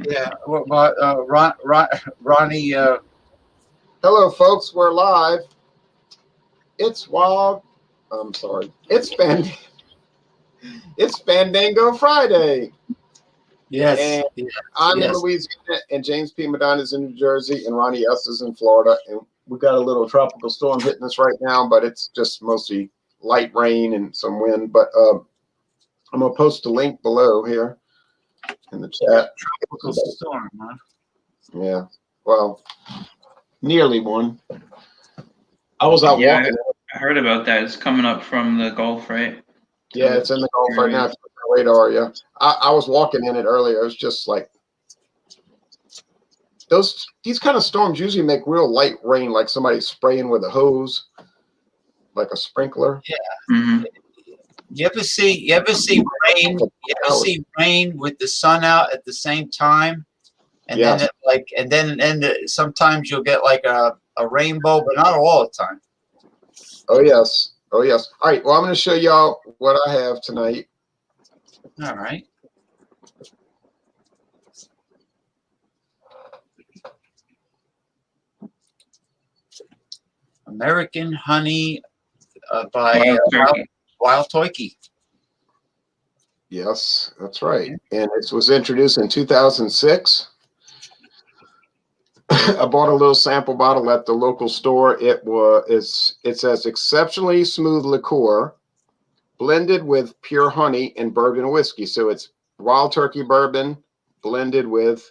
Yeah. Well, Ronnie. Hello, folks. We're live. It's wild. I'm sorry. It's Fandango Friday. Yes. And Yes. I'm in Yes. Louisiana, and James P. Madonna is in New Jersey, and Ronnie S. is in Florida. And we got a little tropical storm hitting us right now, but it's just mostly light rain and some wind. But I'm going to post a link below here in the chat. Tropical storm, huh? Yeah. Well, nearly one. I was out walking. I heard about that. It's coming up from the Gulf, right? Yeah, it's in the Gulf right now. It's on the radar. Yeah, I was walking in it earlier. It was just like these kind of storms usually make real light rain, like somebody spraying with a hose, like a sprinkler. Yeah. Mm-hmm. You ever see rain? You ever see rain with the sun out at the same time? And then sometimes you'll get like a rainbow, but not all the time. Oh yes. Oh yes. All right. Well, I'm going to show y'all what I have tonight. All right. American Honey by Wild Turkey. Yes, that's right. And it was introduced in 2006. I bought a little sample bottle at the local store. It says exceptionally smooth liqueur blended with pure honey and bourbon whiskey. So it's wild turkey bourbon blended with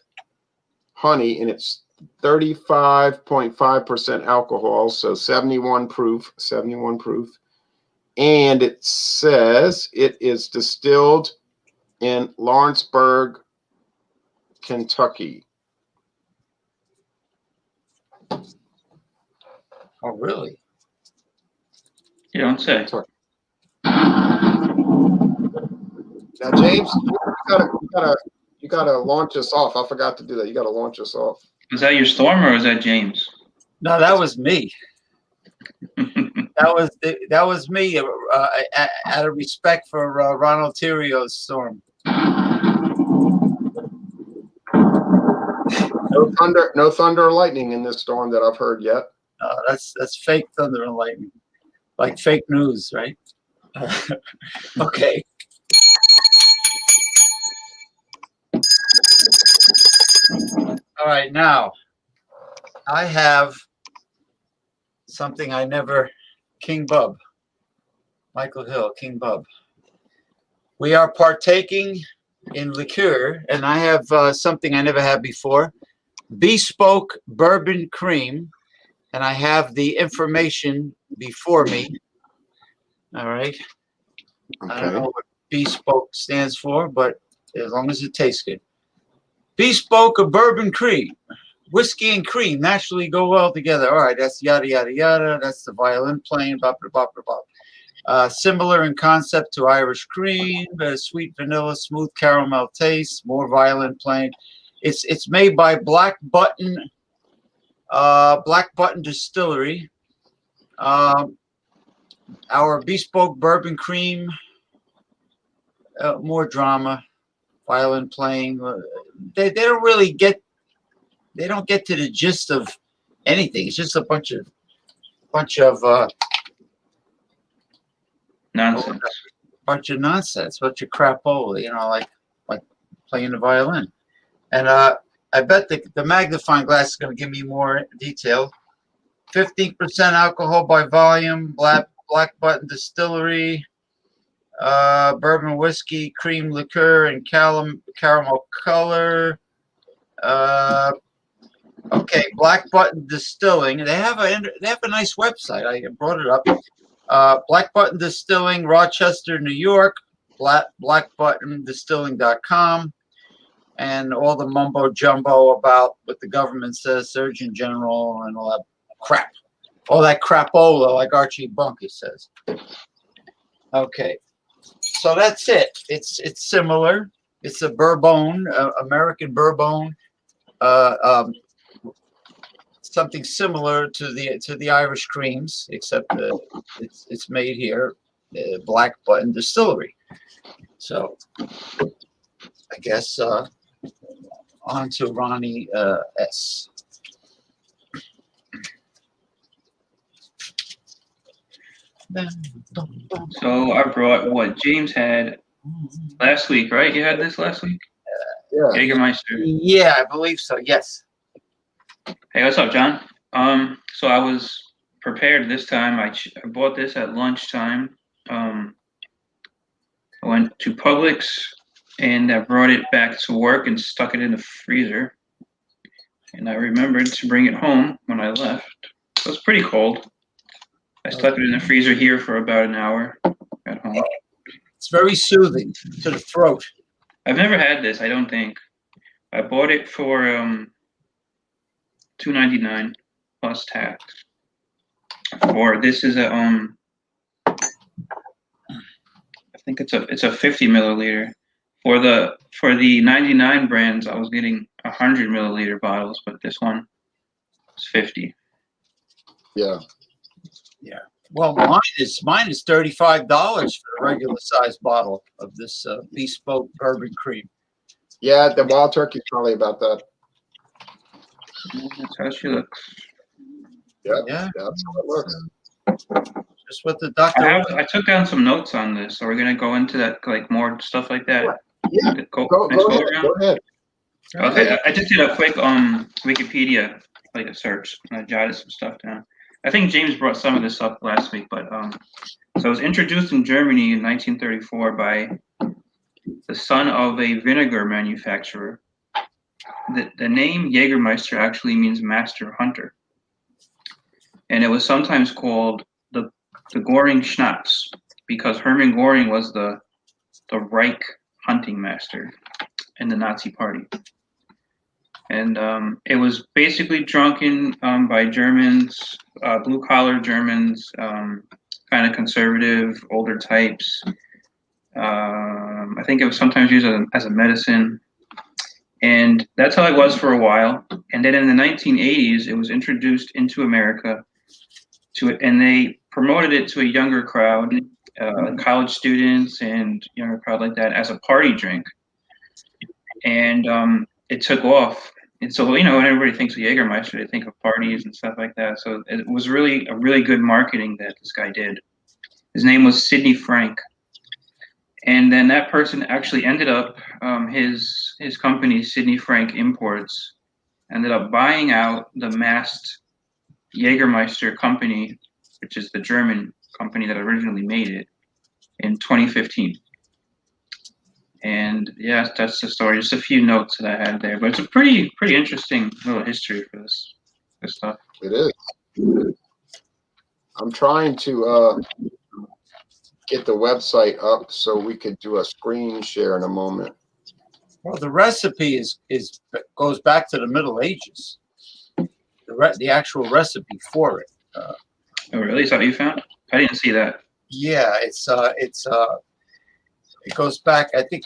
honey, and it's 35.5% alcohol, so 71 proof. And it says it is distilled in Lawrenceburg, Kentucky. Oh, really? You don't say. Now, James, you gotta launch us off. I forgot to do that. You gotta launch us off. Was that your storm or was that James? No, that was me. that was me. Out of respect for Ronald Thierry's storm. No thunder or lightning in this storm that I've heard yet. That's fake thunder and lightning, like fake news, right? Okay. All right, now I have something I never. King Bub, Michael Hill, King Bub. We are partaking in liqueur, and I have something I never had before. Bespoke bourbon cream, and I have the information before me. All right. Okay. I don't know what Bespoke stands for, but as long as it tastes good. Bespoke of bourbon cream. Whiskey and cream naturally go well together. All right, that's yada, yada, yada. That's the violin playing, blah, blah, blah, blah, blah. Similar in concept to Irish cream, sweet vanilla, smooth caramel taste, more violin playing. It's made by Black Button Distillery. Our bespoke bourbon cream, more drama, violin playing. They don't really get. They don't get to the gist of anything. It's just a bunch of nonsense. Bunch of crapola, like playing the violin. And I bet the magnifying glass is going to give me more detail. 15% alcohol by volume, Black Button Distillery, bourbon whiskey, cream liqueur, and caramel color. Okay, Black Button Distilling. They have a nice website. I brought it up. Black Button Distilling, Rochester, New York. Blackbuttondistilling.com. And all the mumbo jumbo about what the government says, Surgeon General, and all that crap. All that crapola, like Archie Bunker says. Okay, so that's it. It's similar. It's a Bourbon, American Bourbon. Something similar to the Irish creams, except it's made here, Black Button Distillery. So I guess On to Ronnie S. So I brought what James had last week, right? You had this last week? Yeah. Jgermeister. Yeah, I believe so. Yes. Hey, what's up, John? So I was prepared this time. I bought this at lunchtime. I went to Publix and I brought it back to work and stuck it in the freezer. And I remembered to bring it home when I left. So it's pretty cold. I stuck it in the freezer here for about an hour at home. It's very soothing to the throat. I've never had this, I don't think. I bought it for $2.99 plus tax. Or this is a I think it's a 50 milliliter. For the 99 brands, I was getting 100 milliliter bottles, but this one is 50. Yeah. Yeah. Well, mine is $35 for a regular size bottle of this bespoke bourbon cream. Yeah, the wild turkey's probably about that. That's how she looks. Yeah. Yeah. That's how it looks. Just what the doctor. I took down some notes on this, so we're gonna go into that, like more stuff like that. Yeah. Go Go ahead. Okay, I just did a quick Wikipedia like a search and I jotted some stuff down. I think James brought some of this up last week, but so it was introduced in Germany in 1934 by the son of a vinegar manufacturer. The name Jgermeister actually means master hunter, and it was sometimes called the Göring Schnapps because Hermann Göring was the Reich hunting master in the Nazi Party. And it was basically drunken by Germans, blue-collar Germans, kind of conservative, older types. I think it was sometimes used as a medicine. And that's how it was for a while. And then in the 1980s, it was introduced into America, and they promoted it to a younger crowd, college students and younger crowd like that, as a party drink. And it took off. And so, when everybody thinks of Jägermeister, they think of parties and stuff like that. So it was really a really good marketing that this guy did. His name was Sidney Frank. And then that person actually ended up, his company, Sidney Frank Imports, ended up buying out the massed Jägermeister company, which is the German company that originally made it, in 2015. And yeah, that's the story. Just a few notes that I had there, but it's a pretty interesting little history for this stuff. It is. I'm trying to get the website up so we could do a screen share in a moment. Well, the recipe goes back to the Middle Ages. The actual recipe for it. Oh, really? Is that what you found? I didn't see that. Yeah, it goes back, I think,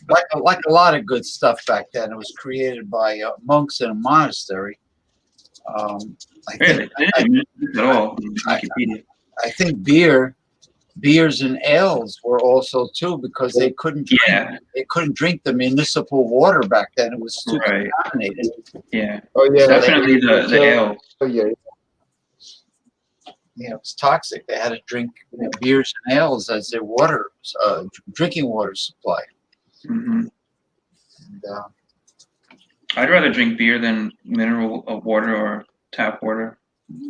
like a lot of good stuff back then. It was created by monks in a monastery. Really? I didn't use it at all in Wikipedia. I think beers and ales were also too, because they couldn't drink the municipal water back then. It was too contaminated. Yeah. Oh yeah, definitely the ale. Oh yeah. It was toxic. They had to drink beers and ales as their water, drinking water supply. Mm-hmm. And, I'd rather drink beer than mineral water or tap water.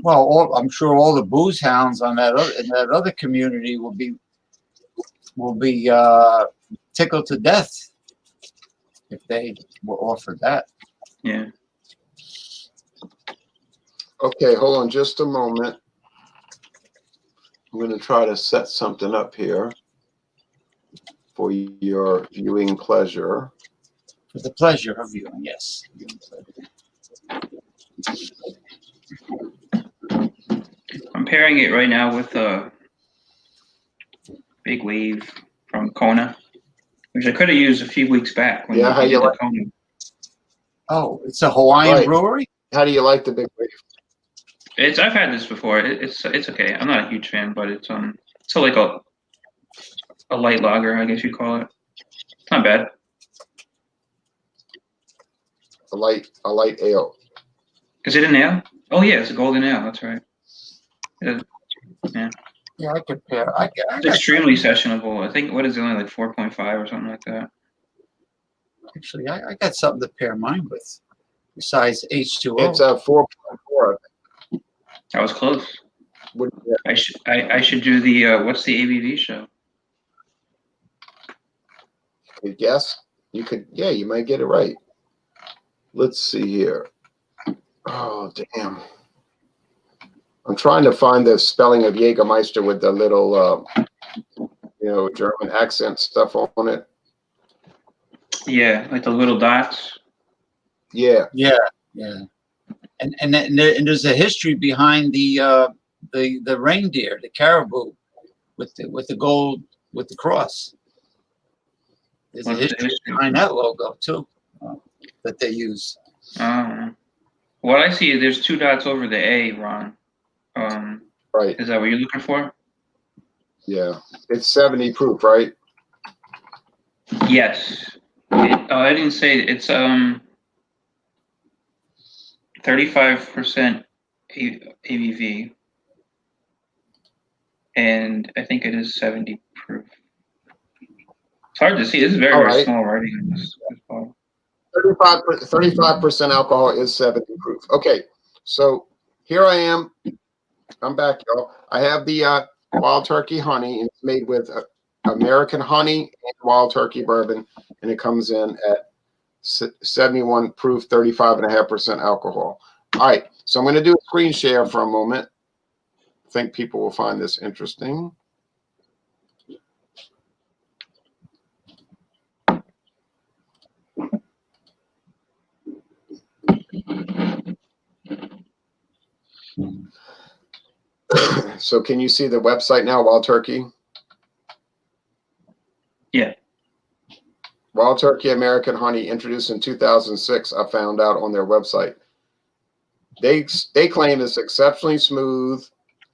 well, I'm sure all the booze hounds in that other community will be tickled to death if they were offered that. Yeah. Okay, hold on just a moment. I'm going to try to set something up here for your viewing pleasure. For the pleasure of viewing, yes. I'm pairing it right now with a Big Wave from Kona, which I could have used a few weeks back when how we you did like? the Kona. Oh, it's a Hawaiian brewery? How do you like the Big Wave? I've had this before. It's okay. I'm not a huge fan, but it's like a light lager, I guess you'd call it. It's not bad. a light ale. Is it an ale? Oh yeah, it's a golden ale. That's right. Yeah, Yeah, I could pair. I it's extremely sessionable. I think what is it, only like 4.5 or something like that. actually, I got something to pair mine with besides H2O. It's a 4.4. I was close. What- I should do the what's the ABV show? You guess? You could, yeah, you might get it right. Let's see here. Oh, damn. I'm trying to find the spelling of Jägermeister with the little, German accent stuff on it. Yeah, like the little dots. Yeah. Yeah. And there's a history behind the reindeer, the caribou, with the gold with the cross. There's a history behind that logo too, that they use. What I see, there's 2 dots over the A, Ron. Right. Is that what you're looking for? Yeah. It's 70 proof, right? Yes. I didn't say it. It's 35% ABV, and I think it is 70 proof. It's hard to see. This is very, very small writing on this bottle. 35% alcohol is 70 proof. Okay, so here I am. I'm back, y'all. I have the Wild Turkey honey, and it's made with American honey and Wild Turkey bourbon, and it comes in at 71 proof, 35.5% alcohol. All right, so I'm going to do a screen share for a moment. I think people will find this interesting. So can you see the website now, Wild Turkey? Yeah. Wild Turkey American Honey, introduced in 2006, I found out on their website. They claim it's exceptionally smooth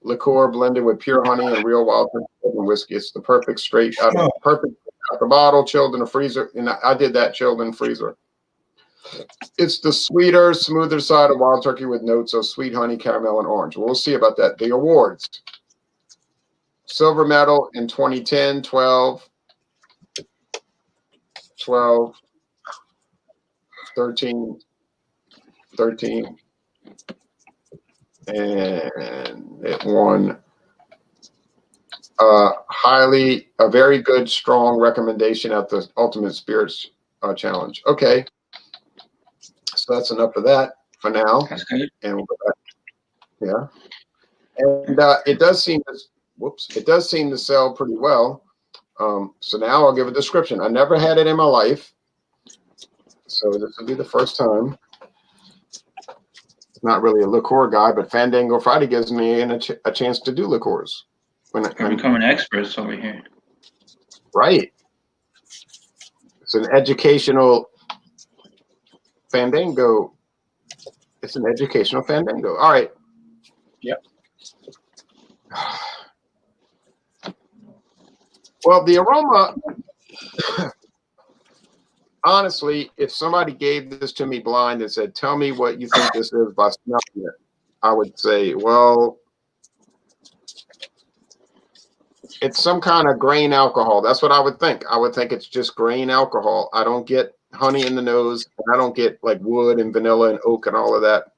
liqueur blended with pure honey and real wild turkey whiskey. It's the perfect out the bottle, chilled in the freezer. And I did that chilled in the freezer. It's the sweeter, smoother side of Wild Turkey with notes of sweet honey, caramel, and orange. We'll see about that. The awards. Silver medal in 2010, 12, 13, and it won a very good, strong recommendation at the Ultimate Spirits Challenge. Okay, so that's enough of that for now. That's good. And we'll go back. Yeah, and it does seem to sell pretty well. So now I'll give a description. I never had it in my life, so this will be the first time. Not really a liqueur guy, but Fandango Friday gives me a chance to do liqueurs. We're becoming experts over here. Right. It's an educational Fandango. It's an educational Fandango. All right. Yep. Well, the aroma, honestly, if somebody gave this to me blind and said, tell me what you think this is by smelling it, I would say, well, it's some kind of grain alcohol. That's what I would think. I would think it's just grain alcohol. I don't get honey in the nose. And I don't get like wood and vanilla and oak and all of that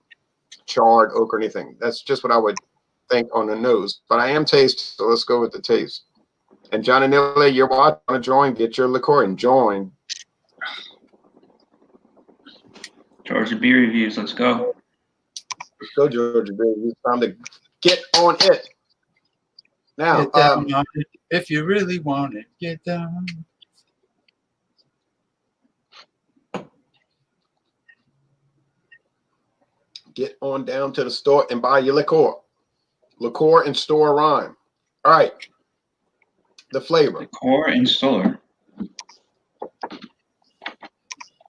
charred oak or anything. That's just what I would think on the nose. But I am taste, so let's go with the taste. And John and Nille, you're watching to join. Get your liqueur and join. Georgia beer reviews. Let's go. Let's go, Georgia beer. It's time to get on it. Now, Get down on it. If you really want it, get down. Get on down to the store and buy your liqueur. Liqueur and store rhyme. All right. The flavor. Liqueur and store.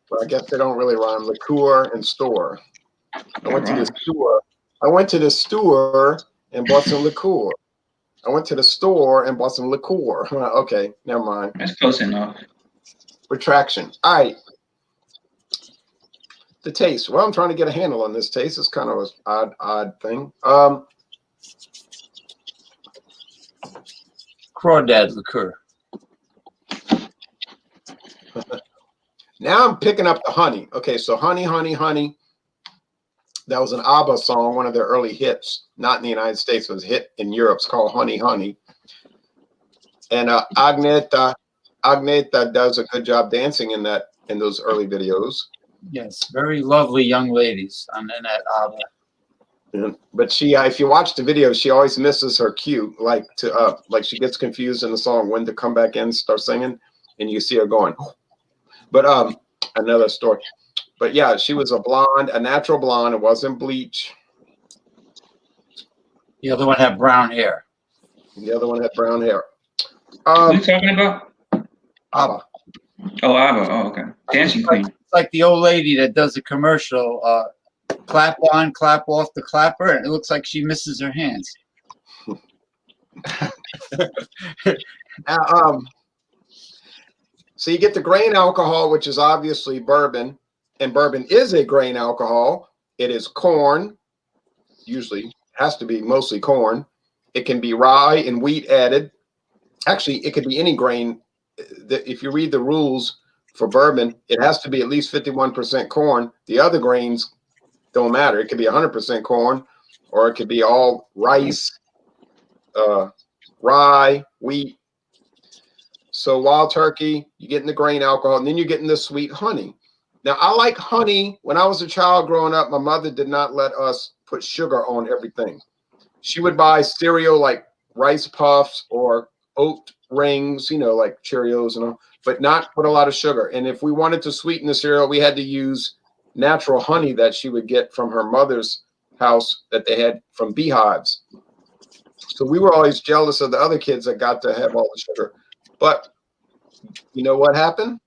Well, I guess they don't really rhyme. Liqueur and store. I went to the store and bought some liqueur. I went to the store and bought some liqueur. Okay, never mind. That's close enough. Retraction. All right. the taste. Well, I'm trying to get a handle on this taste. It's kind of an odd thing. Crawdad liqueur. Now I'm picking up the honey. Okay, so honey, honey, honey. That was an ABBA song, one of their early hits. Not in the United States, it was a hit in Europe. It's called Honey, Honey. And Agneta does a good job dancing in those early videos. Yes, very lovely young ladies on that ABBA. Yeah. But she, if you watch the video, she always misses her cue, like she gets confused in the song when to come back in, start singing, and you see her going. But another story. But yeah, she was a blonde, a natural blonde. It wasn't bleach. The other one had brown hair. The other one had brown hair. What are you talking about? ABBA. Oh, ABBA. Oh, okay. Dancing Queen. It's like the old lady that does the commercial. Clap on, clap off the clapper, and it looks like she misses her hands. So you get the grain alcohol, which is obviously bourbon, and bourbon is a grain alcohol. It is corn, usually has to be mostly corn. It can be rye and wheat added. Actually, it could be any grain. If you read the rules for bourbon, it has to be at least 51% corn. The other grains don't matter. It could be 100% corn, or it could be all rice, rye, wheat. So wild turkey, you get in the grain alcohol, and then you get in the sweet honey. Now, I like honey. When I was a child growing up, my mother did not let us put sugar on everything. She would buy cereal like Rice Puffs or oat rings, like Cheerios and all, but not put a lot of sugar. And if we wanted to sweeten the cereal, we had to use natural honey that she would get from her mother's house that they had from beehives. So we were always jealous of the other kids that got to have all the sugar. But you know what happened?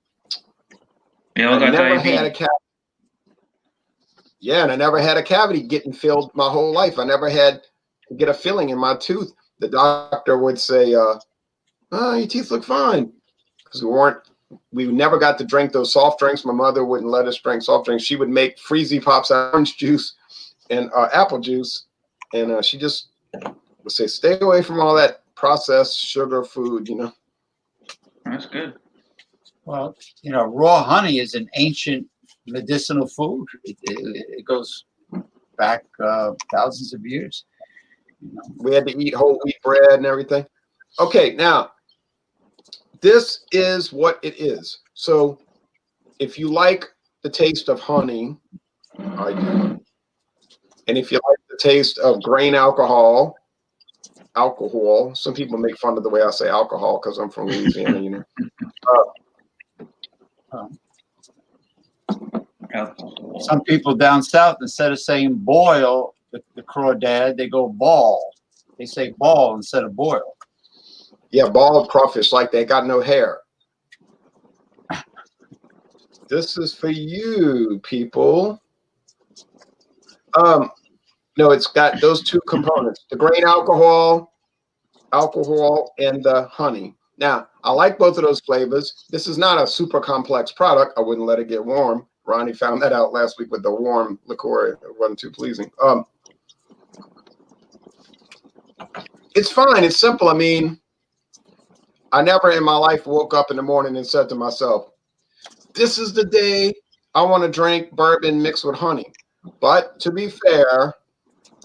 I never had a cavity. Yeah, and I never had a cavity getting filled my whole life. I never had to get a filling in my tooth. The doctor would say, your teeth look fine. Because we never got to drink those soft drinks. My mother wouldn't let us drink soft drinks. She would make Freezy Pops out of orange juice and apple juice. And she just would say, stay away from all that processed sugar food, That's good. Well, raw honey is an ancient medicinal food. It goes back thousands of years. We had to eat whole wheat bread and everything. Okay, now, this is what it is. So if you like the taste of honey, I do. And if you like the taste of grain alcohol, some people make fun of the way I say alcohol because I'm from Louisiana, Some people down south, instead of saying boil the crawdad, they go ball. They say ball instead of boil. Yeah, bald crawfish, like they got no hair. This is for you, people. No, it's got those two components, the grain alcohol, and the honey. Now, I like both of those flavors. This is not a super complex product. I wouldn't let it get warm. Ronnie found that out last week with the warm liqueur. It wasn't too pleasing. It's fine. It's simple. I mean, I never in my life woke up in the morning and said to myself, this is the day I want to drink bourbon mixed with honey. But to be fair,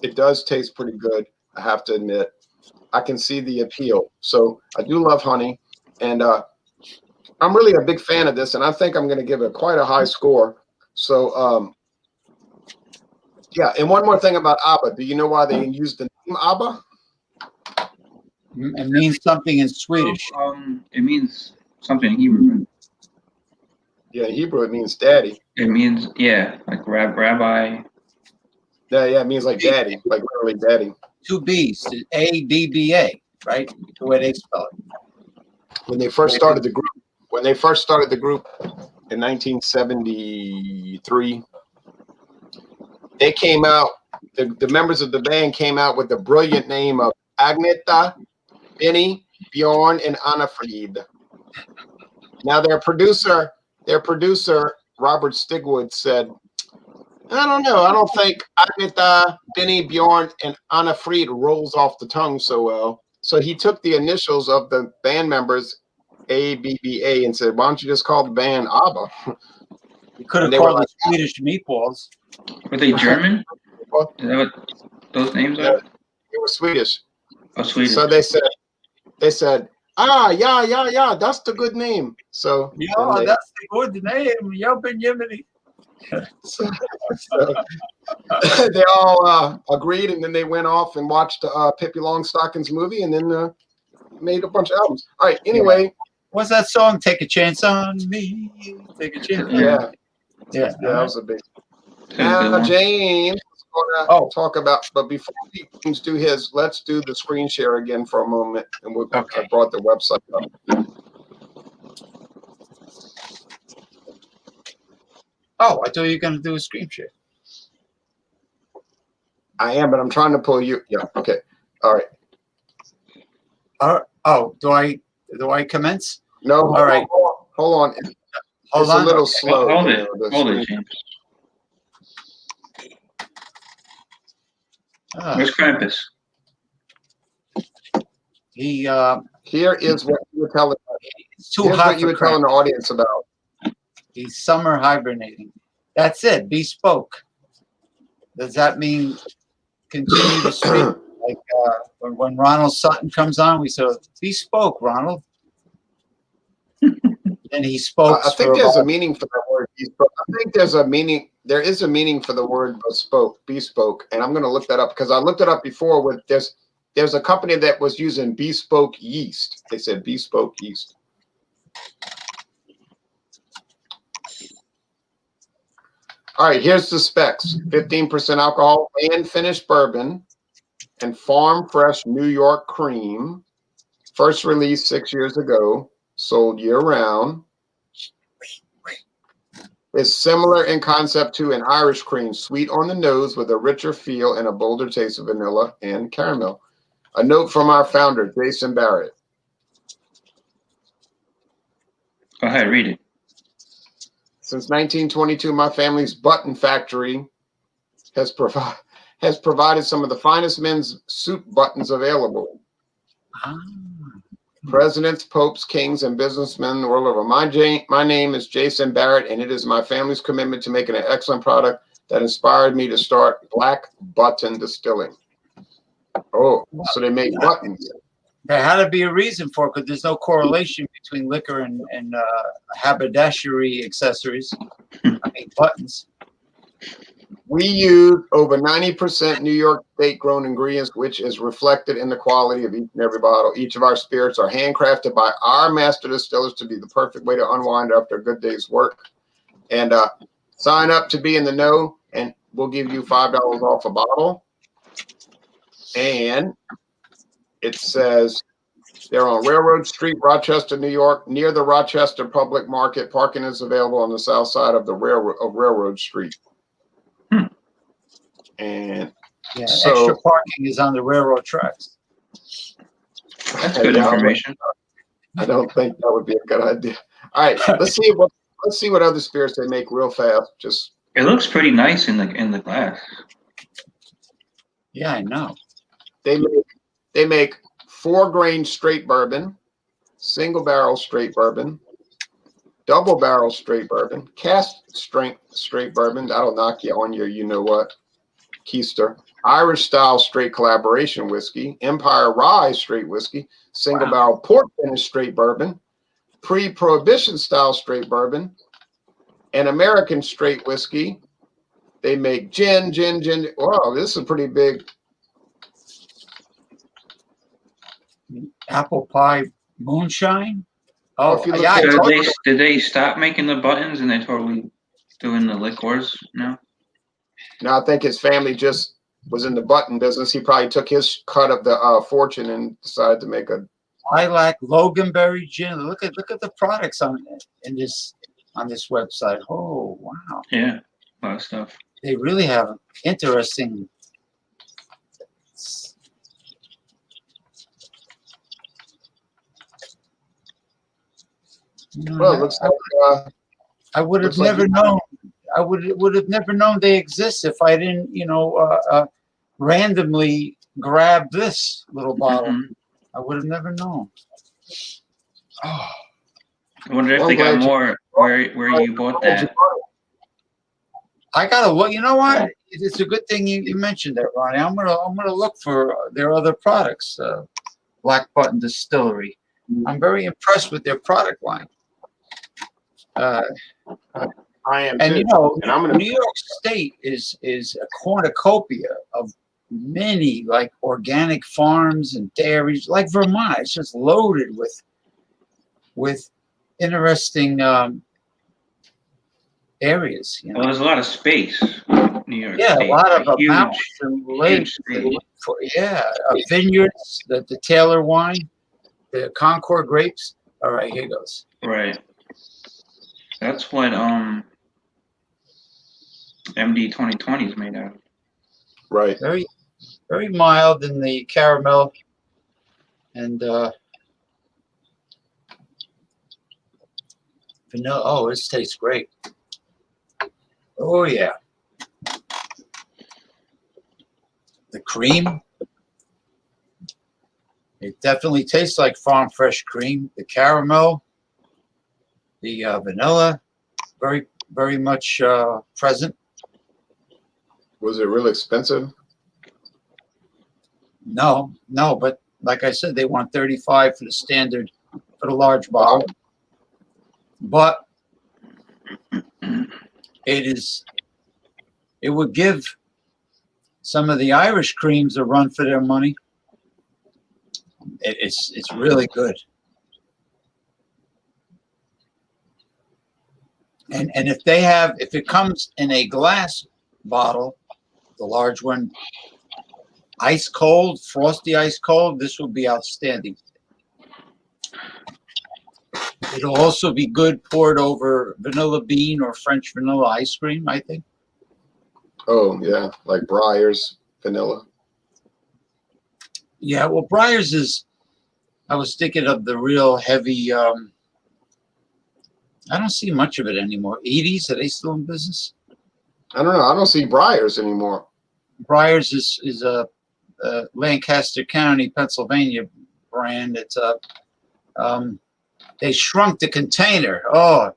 it does taste pretty good. I have to admit, I can see the appeal. So I do love honey, and I'm really a big fan of this, and I think I'm going to give it quite a high score. So yeah, and one more thing about ABBA. Do you know why they used the name ABBA? It means something in Swedish. It means something in Hebrew. Yeah, in Hebrew it means daddy. It means, like rabbi. Yeah, it means like daddy, like literally daddy. Two B's, A-B-B-A, right? The way they spell it. When they first started the group in 1973, they came out, the members of the band came out with the brilliant name of Agneta, Benny, Bjorn, and Anna-Frid. Now their producer, Robert Stigwood, said, I don't know. I don't think Agneta, Benny, Bjorn, and Anna Fried rolls off the tongue so well. So he took the initials of the band members, ABBA, and said, "Why don't you just call the band ABBA?" You could have And they were called like, it Swedish meatballs. Were they German? Well, Is that what those names yeah, are? they were Swedish. Oh, Swedish. So they said, yeah, that's the good name. So Yeah, then they, that's the good name. Yeah, Benjamin. so they all agreed, and then they went off and watched Pippi Longstocking's movie, and then made a bunch of albums. All right. Anyway, What's that song? Take a chance on me. Take a chance. yeah, Yeah. that was a big. That's a good Now one. James is going to talk about, but before James do his, let's do the screen share again for a moment, and I brought the website up. Oh, I thought you were going to do a screen share. I am, but I'm trying to pull you. Yeah. Okay. All right. Oh, do I commence? No. All right. Hold on. Hold It's on. a little slow. Hold you it. know, the Hold screen- it, James. Ah, Where's Krampus? he Here is what you were telling. it's too Here's hot what you for were telling the crap. audience about. He's summer hibernating. That's it. Bespoke. Does that mean continue to speak? Like when Ronald Sutton comes on, we say, "Bespoke, Ronald." And he spoke. I think there's a meaning for that word. Bespoke. I think there's a meaning. There is a meaning for the word bespoke, and I'm going to look that up because I looked it up before. With there's a company that was using bespoke yeast. They said bespoke yeast. All right, here's the specs: 15% alcohol and finished bourbon, and farm fresh New York cream. First released 6 years ago. Sold year round. Is similar in concept to an Irish cream, sweet on the nose with a richer feel and a bolder taste of vanilla and caramel. A note from our founder, Jason Barrett. Go ahead, read it. Since 1922, my family's button factory has provided some of the finest men's suit buttons available. Presidents, popes, kings, and businessmen the world over. My name is Jason Barrett, and it is my family's commitment to making an excellent product that inspired me to start Black Button Distilling. Oh, so they make buttons. There had to be a reason for it because there's no correlation between liquor and haberdashery accessories. I mean, buttons. We use over 90% New York State grown ingredients, which is reflected in the quality of each and every bottle. Each of our spirits are handcrafted by our master distillers to be the perfect way to unwind after a good day's work. And sign up to be in the know, and we'll give you $5 off a bottle. And it says they're on Railroad Street, Rochester, New York, near the Rochester Public Market. Parking is available on the south side of the Railroad Street. And Yeah, extra parking is on the railroad tracks. That's good information. I don't think that would be a good idea. All right, let's see what other spirits they make real fast. Just it looks pretty nice in the glass. Yeah, I know. They make 4-grain straight bourbon, single barrel straight bourbon, double barrel straight bourbon, cast strength straight bourbon. That'll knock you on your you know what. Keister, Irish style straight collaboration whiskey, Empire Rye straight whiskey, single barrel port finish straight bourbon, pre-prohibition style straight bourbon, and American straight whiskey. They make gin. Wow, this is pretty big. Apple pie moonshine. Oh, If you look yeah. at Did they stop making the buttons and they're totally doing the liqueurs now? Now, I think his family just was in the button business. He probably took his cut of the fortune and decided to make a lilac loganberry gin. Look at the products on this website. Oh wow! Yeah, a lot of stuff. They really have interesting. Well, it looks like I would have looks like never known. I would have never known they exist if I didn't, randomly grab this little bottle. Mhm. I would have never known. Oh, I wonder if Well, they I'm got glad you- more where you bought that. I gotta look. You know what? It's a good thing you mentioned that, Ronnie. I'm gonna look for their other products. Black Button Distillery. I'm very impressed with their product line. I am And too. And I'm gonna. New York State is a cornucopia of many like organic farms and dairies, like Vermont. It's just loaded with interesting areas. Well, there's a lot of space. New York Yeah, State. a lot of Huge, mountains and lakes. state. Vineyards, the Taylor wine, the Concord grapes. All right, here goes. Right. That's what MD 2020 is made out of. Right. Very, very mild in the caramel, and vanilla. Oh, this tastes great. Oh yeah, the cream. It definitely tastes like farm fresh cream. The caramel, the vanilla, very, very much present. Was it really expensive? No, but like I said, they want 35 for the standard, for the large bottle. But it would give some of the Irish creams a run for their money. It's really good. And if it comes in a glass bottle, the large one, ice cold, frosty ice cold, this will be outstanding. It'll also be good poured over vanilla bean or French vanilla ice cream, I think. Oh yeah, like Breyers vanilla. Yeah, well, Breyers is, I was thinking of the real heavy, I don't see much of it anymore. 80s, are they still in business? I don't know. I don't see Breyers anymore. Breyers is a Lancaster County, Pennsylvania brand. It's they shrunk the container. Oh,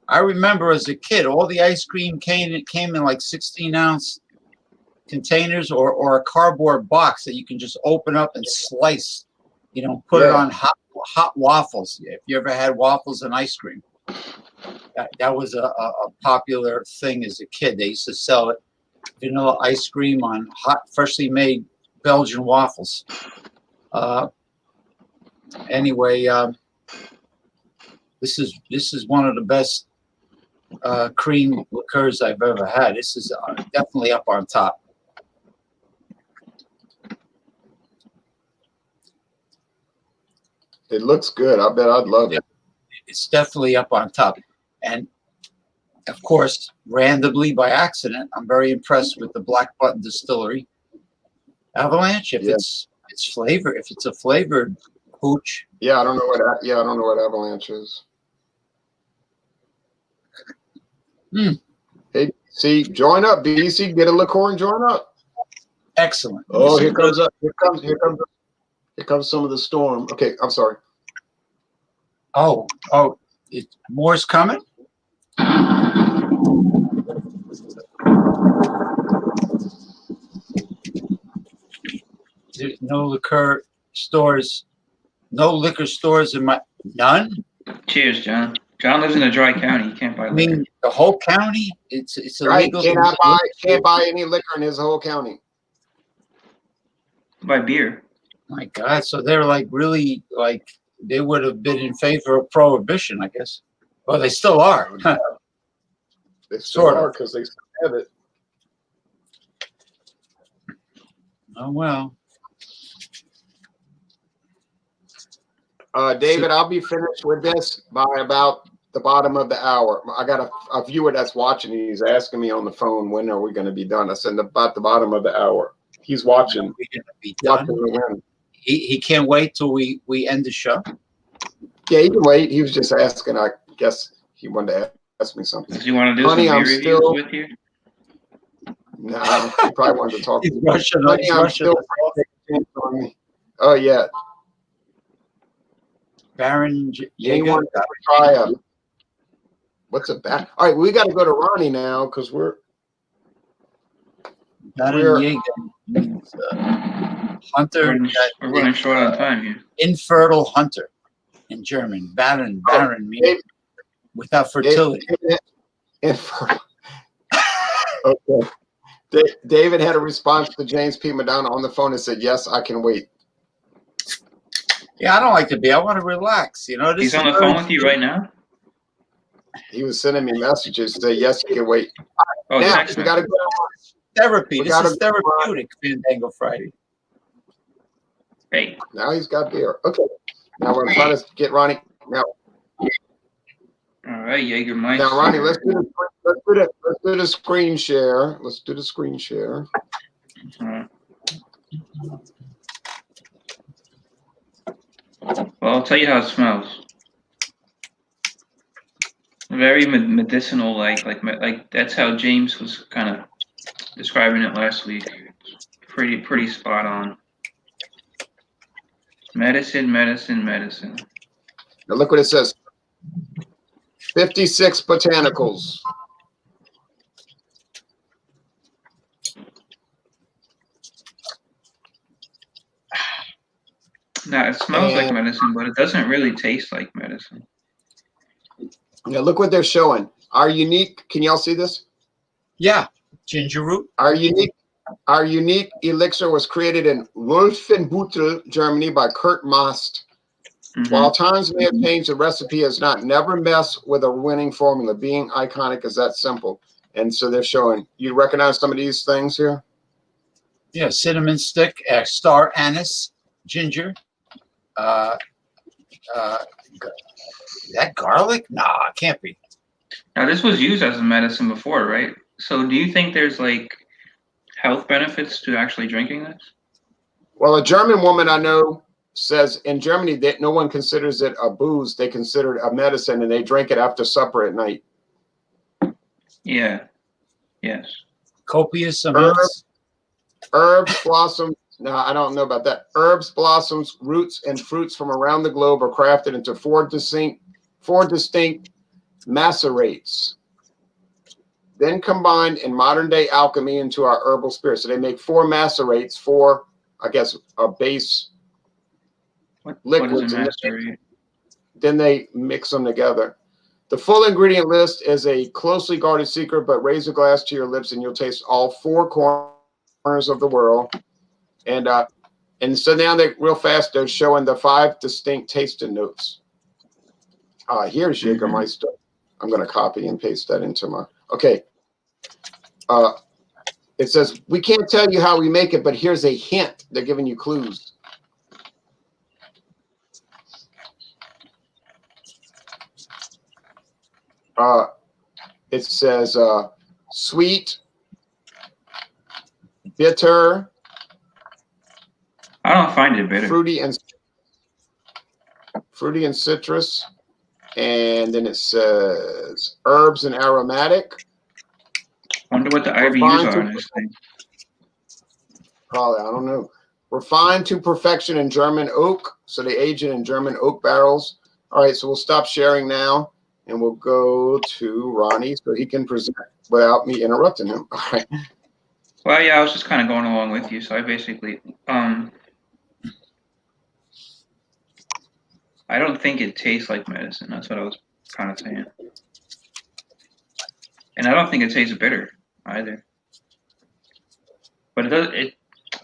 I remember as a kid, all the ice cream came in like 16-ounce containers or a cardboard box that you can just open up and slice, put it on hot waffles. If you ever had waffles and ice cream, that was a popular thing as a kid. They used to sell it, vanilla ice cream on hot, freshly made Belgian waffles. Anyway, this is one of the best cream liqueurs I've ever had. This is definitely up on top. It looks good. I bet I'd love it. It's definitely up on top. And of course, randomly by accident, I'm very impressed with the Black Button Distillery Avalanche. If it's flavor, if it's a flavored hooch. Yeah, I don't know what Avalanche is. Hey, see, join up, BC. Get a liqueur and join up. Excellent. Oh, here comes some of the storm. Okay, I'm sorry. Oh, more's coming. There's no liquor stores in my none. Cheers, John. John lives in a dry county. You can't buy I liquor. mean, the whole county. It's Right, illegal. can't buy any liquor in his whole county. Buy beer. My God, so they're like really like they would have been in favor of prohibition, I guess. Well, they still are. They still Sort of. are because they still have it. Oh well. David, I'll be finished with this by about the bottom of the hour. I got a viewer that's watching. He's asking me on the phone, when are we going to be done? I said about the bottom of the hour. He's watching. We're gonna be done. Watching the win. He can't wait till we end the show. Yeah, he can wait. He was just asking. I guess he wanted to ask ask me something. Do you want to do Honey, some I'm beer reviews still. with you? Nah, he probably wanted to talk. He's rushing. Honey, He's I'm rushing. still. On me. Oh yeah. Baron Anyone Jager. try a? What's a back? All right, we got to go to Ronnie now because we're Baron Jager means hunter. We're running short on time here. Infertile hunter in German. Baron means without fertility. Infertile. Okay. David had a response to James P. Madonna on the phone and said, "Yes, I can wait." Yeah, I don't like to be. I want to relax. You know, He's on the phone with you right now? He was sending me messages to say, "Yes, you can wait." Oh, Now text we got to message. go. Therapy. We This gotta is therapeutic Fandango Friday. Hey. Now he's got beer. Okay. Now we're trying to get Ronnie. Now, All right, Jgermeister. now Ronnie, let's do the screen share. Let's do the screen share. Well, I'll tell you how it smells. Very medicinal, like that's how James was kind of describing it last week. Pretty spot on. Medicine. Now look what it says. 56 botanicals. Now it smells like medicine, but it doesn't really taste like medicine. Now look what they're showing. Our unique. Can y'all see this? Yeah, ginger root. Our unique elixir was created in Wolfenbüttel, Germany by Kurt Mast. Mm-hmm. While times may have changed, the recipe has not. Never mess with a winning formula. Being iconic is that simple. And so they're showing. You recognize some of these things here? Yeah, cinnamon stick, star anise, ginger. That garlic? Nah, it can't be. Now this was used as a medicine before, right? So do you think there's like health benefits to actually drinking this? Well, a German woman I know says in Germany that no one considers it a booze. They consider it a medicine, and they drink it after supper at night. Yeah. Yes. Copious amounts. Herbs, blossoms. No, I don't know about that. Herbs, blossoms, roots, and fruits from around the globe are crafted into four distinct macerates, then combined in modern day alchemy into our herbal spirits. So they make four macerates, four, I guess, base liquids, what is a macerate? Then they mix them together. The full ingredient list is a closely guarded secret, but raise a glass to your lips and you'll taste all four corners of the world. And so now they real fast they're showing the 5 distinct tasting notes. Here's Jgermeister. I'm going to copy and paste that into my. Okay. It says we can't tell you how we make it, but here's a hint. They're giving you clues. It says sweet, bitter. I don't find it bitter. Fruity and citrus. And then it says herbs and aromatic. I wonder what the IBUs are in this thing. Probably, I don't know. Refined to perfection in German oak. So they age it in German oak barrels. All right, so we'll stop sharing now and we'll go to Ronnie so he can present without me interrupting him. All right. Well, yeah, I was just kind of going along with you. So I basically, I don't think it tastes like medicine. That's what I was kind of saying. And I don't think it tastes bitter either. But it does. I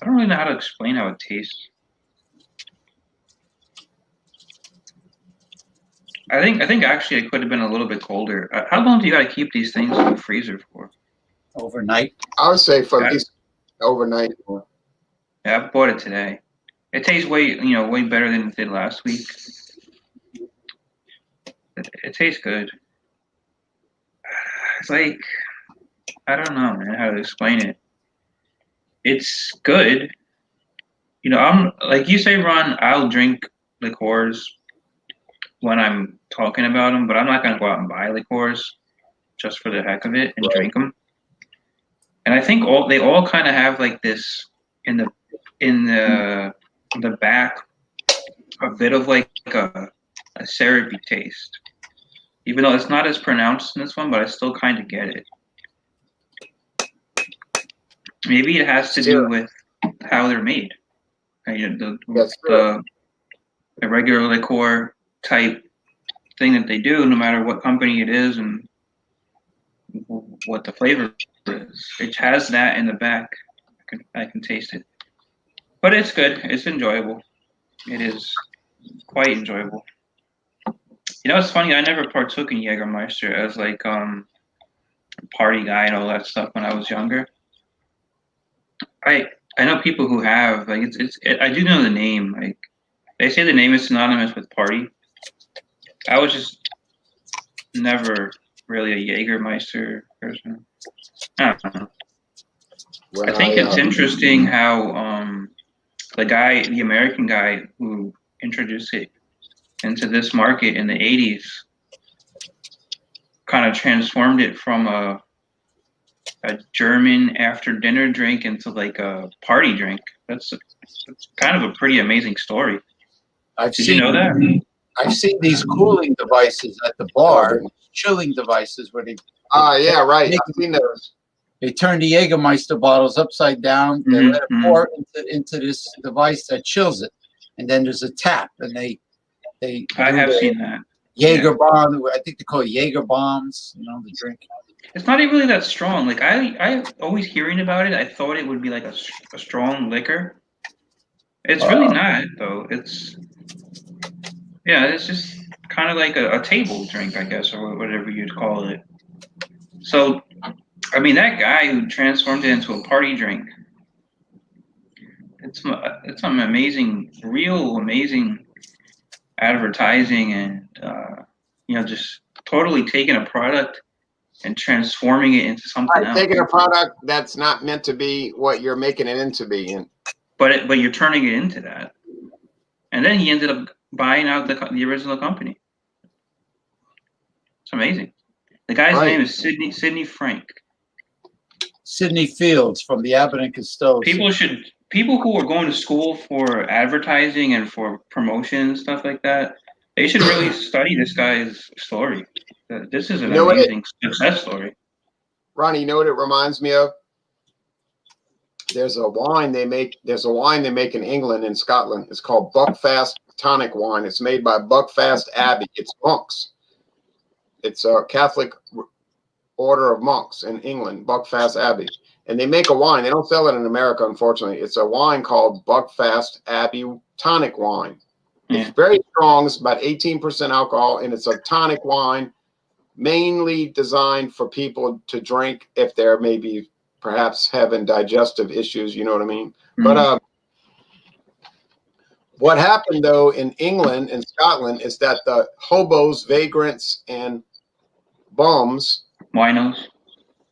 don't really know how to explain how it tastes. I think actually it could have been a little bit colder. How long do you got to keep these things in the freezer for? Overnight. I would say for at least overnight. Yeah, I bought it today. It tastes way better than it did last week. It tastes good. It's like, I don't know, man, how to explain it. It's good. I'm like you say, Ron, I'll drink liqueurs when I'm talking about them, but I'm not going to go out and buy liqueurs. just for the heck of it and Right. drink them. And I think they all kind of have like this in the back, a bit of like a syrupy taste. Even though it's not as pronounced in this one, but I still kind of get it. Maybe it has to do with how they're made. The regular liqueur type thing that they do, no matter what company it is and what the flavor is. It has that in the back. I can taste it. But it's good. It's enjoyable. It is quite enjoyable. You know, it's funny. I never partook in Jgermeister as like party guy and all that stuff when I was younger. I know people who have like I do know the name. Like they say the name is synonymous with party. I was just never really a Jgermeister person. I don't know. I think it's interesting how the American guy who introduced it into this market in the 80s kind of transformed it from a German after dinner drink into like a party drink. That's kind of a pretty amazing story. Did you know that? I've seen these cooling devices at the bar, chilling devices where they. Yeah, right. I've seen those. They turn the Jägermeister bottles upside down. They let it pour into this device that chills it, and then there's a tap, and they. I have seen that. Jager bomb. I think they call it Jager bombs. You know, the drink. It's not even really that strong. Like I always hearing about it. I thought it would be like a strong liquor. It's really not though. It's just kind of like a table drink, I guess, or whatever you'd call it. So, I mean, that guy who transformed it into a party drink. It's some amazing, real amazing advertising and just totally taking a product and transforming it into something else. Taking a product that's not meant to be what you're making it into be. But you're turning it into that. And then he ended up buying out the original company. It's amazing. The guy's name is Sidney Frank. Sidney Fields from the Abbott and Costello. People who are going to school for advertising and for promotion and stuff like that, they should really study this guy's story. This is an amazing success story. Ronnie, you know what it reminds me of? There's a wine they make in England and Scotland. It's called Buckfast tonic wine. It's made by Buckfast Abbey. It's monks. It's a Catholic order of monks in England, Buckfast Abbey. And they make a wine. They don't sell it in America, unfortunately. It's a wine called Buckfast Abbey tonic wine. It's very strong. It's about 18% alcohol, and it's a tonic wine mainly designed for people to drink if they're maybe perhaps having digestive issues, you know what I mean? Mm-hmm. But what happened, though, in England and Scotland is that the hobos, vagrants, and bums winos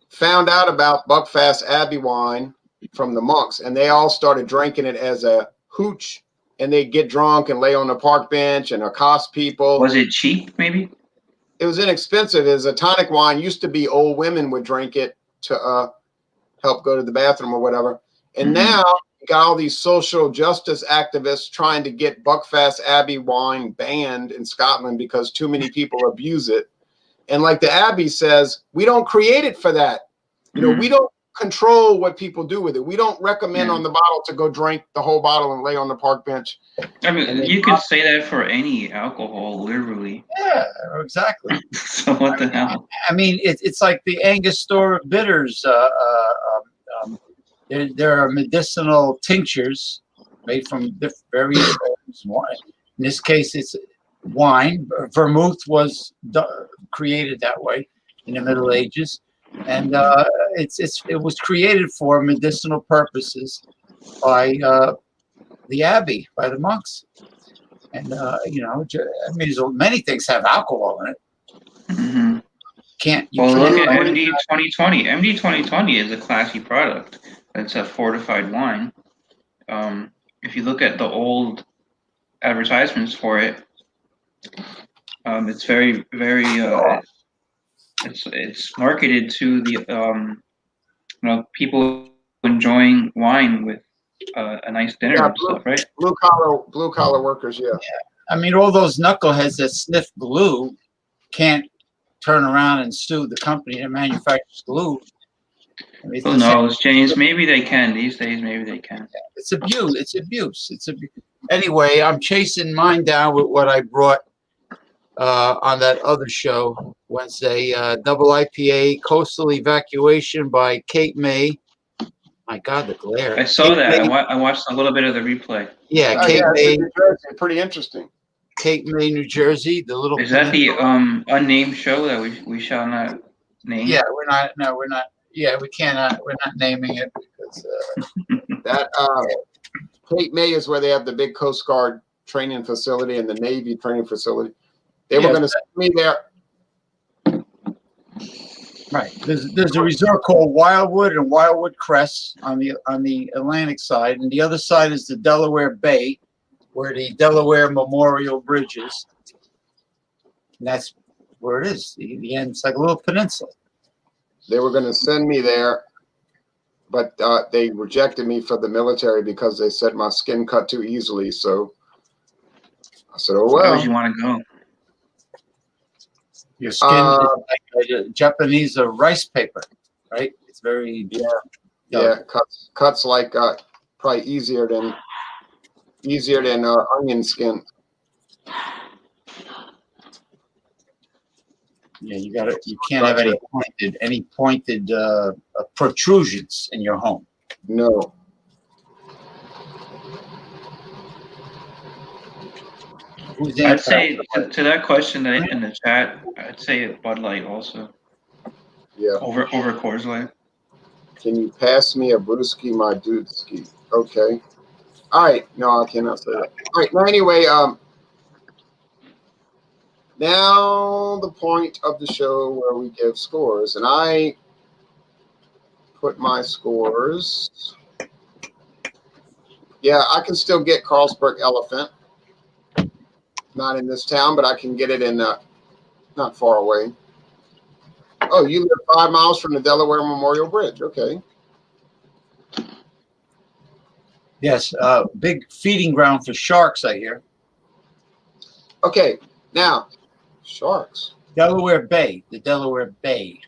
found out about Buckfast Abbey wine from the monks, and they all started drinking it as a hooch, and they get drunk and lay on the park bench and accost people. Was it cheap, maybe? It was inexpensive. As a tonic wine, used to be old women would drink it to help go to the bathroom or whatever. And now you got all these social justice activists trying to get Buckfast Abbey wine banned in Scotland because too many people abuse it. And like the Abbey says, we don't create it for that. You know, we don't control what people do with it. We don't recommend on the bottle to go drink the whole bottle and lay on the park bench. I mean, you could say that for any alcohol, literally. Yeah, exactly. So what the hell? I mean, it's like the Angostura bitters. There are medicinal tinctures made from various wine. In this case, it's wine. Vermouth was created that way in the Middle Ages, and it was created for medicinal purposes by the abbey, by the monks. And I mean, many things have alcohol in it. Mm-hmm. Look at MD 2020. MD 2020 is a classy product. It's a fortified wine. If you look at the old advertisements for it, it's very, very. it's marketed to the people enjoying wine with a nice dinner Yeah, and stuff, right? blue collar workers. Yeah. I mean, all those knuckleheads that sniff glue can't turn around and sue the company that manufactures glue. I mean, Who knows, James? Maybe they can these days. Maybe they can. It's abuse. It's abuse. It's abuse. Anyway, I'm chasing mine down with what I brought on that other show Wednesday. Double IPA Coastal Evacuation by Cape May. My God, the glare. I saw Cape that. May, I watched a little bit of the replay. yeah, Oh, Cape yeah, May, New Jersey. Pretty interesting. Cape May, New Jersey. The little. Is that the peninsula. unnamed show that we shall not name? Yeah, we're not. No, we're not. Yeah, we cannot. We're not naming it because. That Cape May is where they have the big Coast Guard training facility and the Navy training facility. They were going to send me there. Right. There's a resort called Wildwood and Wildwood Crest on the Atlantic side, and the other side is the Delaware Bay, where the Delaware Memorial Bridge is. And that's where it is. The end. It's like a little peninsula. They were going to send me there, but they rejected me for the military because they said my skin cut too easily. So I said, "Oh Why well." would you want to go? Your skin is like a Japanese rice paper, right? It's very Yeah, cuts like probably easier than onion skin. Yeah, you can't have any pointed protrusions in your home. No. I'd say to that question that in the chat, I'd say Bud Light also. Yeah. Over Coors Light. Can you pass me a brewski, my dudeski? Okay. All right. No, I cannot say that. All right. Now, anyway, now the point of the show where we give scores, and I put my scores. Yeah, I can still get Carlsberg Elephant. Not in this town, but I can get it in not far away. Oh, you live 5 miles from the Delaware Memorial Bridge. Okay. Yes, big feeding ground for sharks, I hear. Okay. Now, sharks. Delaware Bay, the Delaware Bay.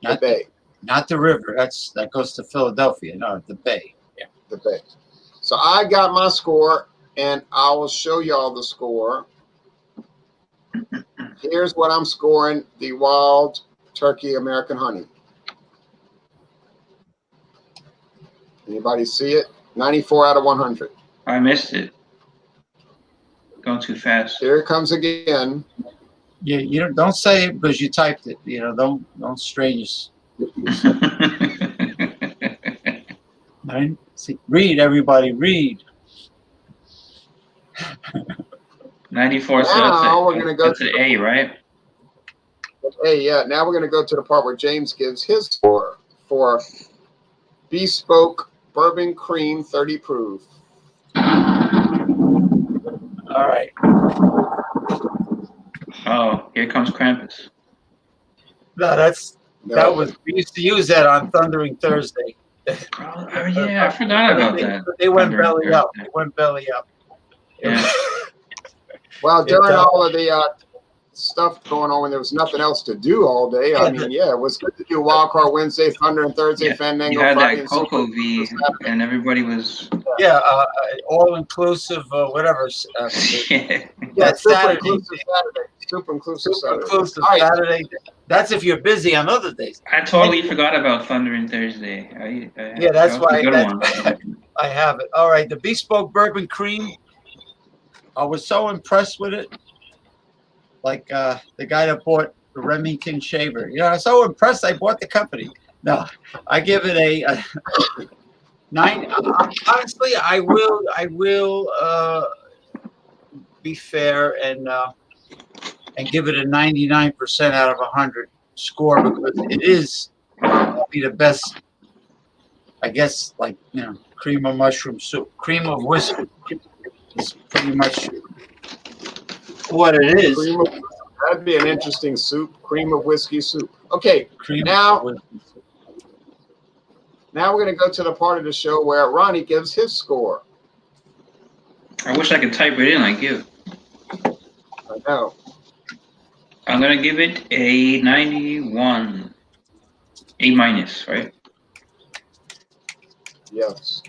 The bay. Not the river. That goes to Philadelphia. No, the bay. Yeah. The bay. So I got my score, and I will show y'all the score. Here's what I'm scoring the Wild Turkey American Honey. Anybody see it? 94 out of 100. I missed it. Going too fast. Here it comes again. Yeah, don't say it because you typed it. Don't strain yourself. Right? See, read, everybody, read. 94. Now we're gonna go that's an A, right? Hey, yeah. Now we're going to go to the part where James gives his score for Bespoke Bourbon Cream 30 proof. All right. Oh, here comes Krampus. No, we used to use that on Thundering Thursday. Oh, yeah, I forgot about that. They went belly up. They went belly up. Yeah. Well, during all of the stuff going on when there was nothing else to do all day, I mean, yeah, it was good to do Wild Card Wednesday, Thunder and Thursday, Fandango You had Friday, that Cocoa V, and everybody was... Yeah, all-inclusive, whatever. Yeah, Saturday. Super inclusive Saturday. Saturday. That's if you're busy on other days. I totally forgot about Thunder and Thursday. Yeah, that's why one. I have it. All right, the Bespoke Bourbon Cream. I was so impressed with it. Like the guy that bought the Remington shaver. I was so impressed I bought the company. No, I give it a 9. Honestly, I will be fair and give it a 99% out of 100 score because it is probably the best. I guess cream of mushroom soup, cream of whiskey is pretty much what it is. That'd be an interesting soup, cream of whiskey soup. Okay, Cream now with- we're going to go to the part of the show where Ronnie gives his score. I wish I could type it in like you. I know. I'm gonna give it a 91. A minus, right? Yes.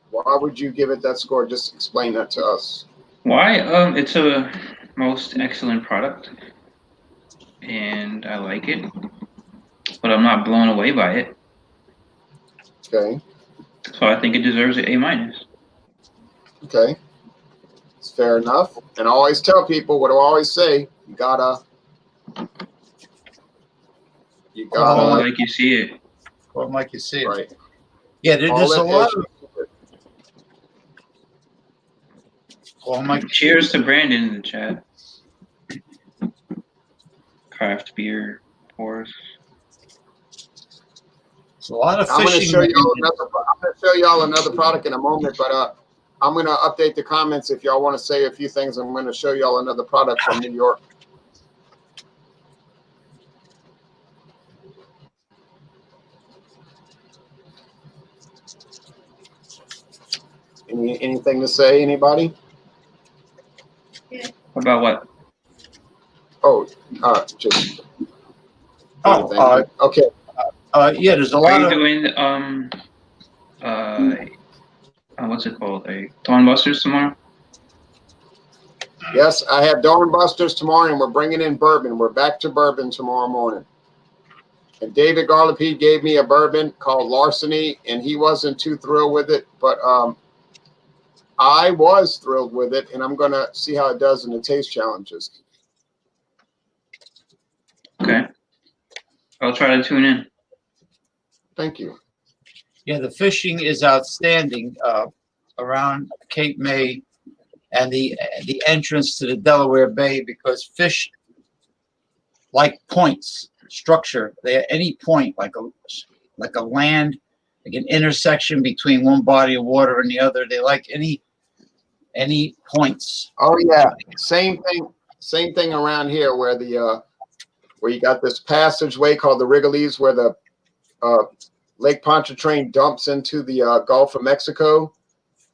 Why would you give it that score? Just explain that to us. Why? It's a most excellent product, and I like it, but I'm not blown away by it. Okay. So I think it deserves an A minus. Okay. It's fair enough. And I always tell people what I always say, you gotta Call it like you see it. Or like you see it. right. Yeah, there's a lot of. Well, Mike, Cheers to Brandon in the chat. Craft beer pours. there's a lot of I'm going to fishing. show y'all another product in a moment, but I'm going to update the comments if y'all want to say a few things. I'm going to show y'all another product from New York. Anything to say, anybody? About what? Oh, just Oh, anything. Okay. yeah, there's a Are lot you of. doing what's it called? A Dawn Busters tomorrow? Yes, I have Dawn Busters tomorrow, and we're bringing in bourbon. We're back to bourbon tomorrow morning. And David Garlipe gave me a bourbon called Larceny, and he wasn't too thrilled with it, but I was thrilled with it, and I'm going to see how it does in the taste challenges. Okay. I'll try to tune in. Thank you. Yeah, the fishing is outstanding around Cape May and the entrance to the Delaware Bay, because fish like points, structure. They at any point, like a land, like an intersection between one body of water and the other. They like any points. Oh yeah, same thing around here where where you got this passageway called the Wrigley's, where the Lake Pontchartrain dumps into the Gulf of Mexico.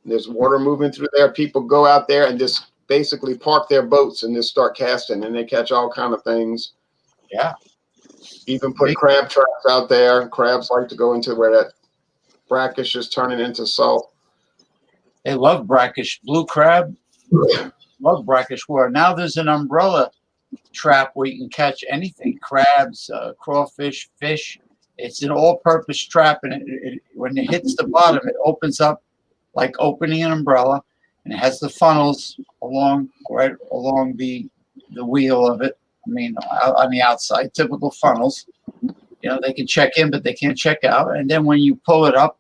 There's water moving through there. People go out there and just basically park their boats and just start casting, and they catch all kind of things. Yeah. Even put crab traps out there. Crabs like to go into where that brackish is turning into salt. They love brackish. Blue crab, love brackish water. Now there's an umbrella trap where you can catch anything: crabs, crawfish, fish. It's an all-purpose trap, and when it hits the bottom, it opens up like opening an umbrella, and it has the funnels right along the wheel of it. I mean, on the outside, typical funnels. You know, they can check in, but they can't check out. And then when you pull it up,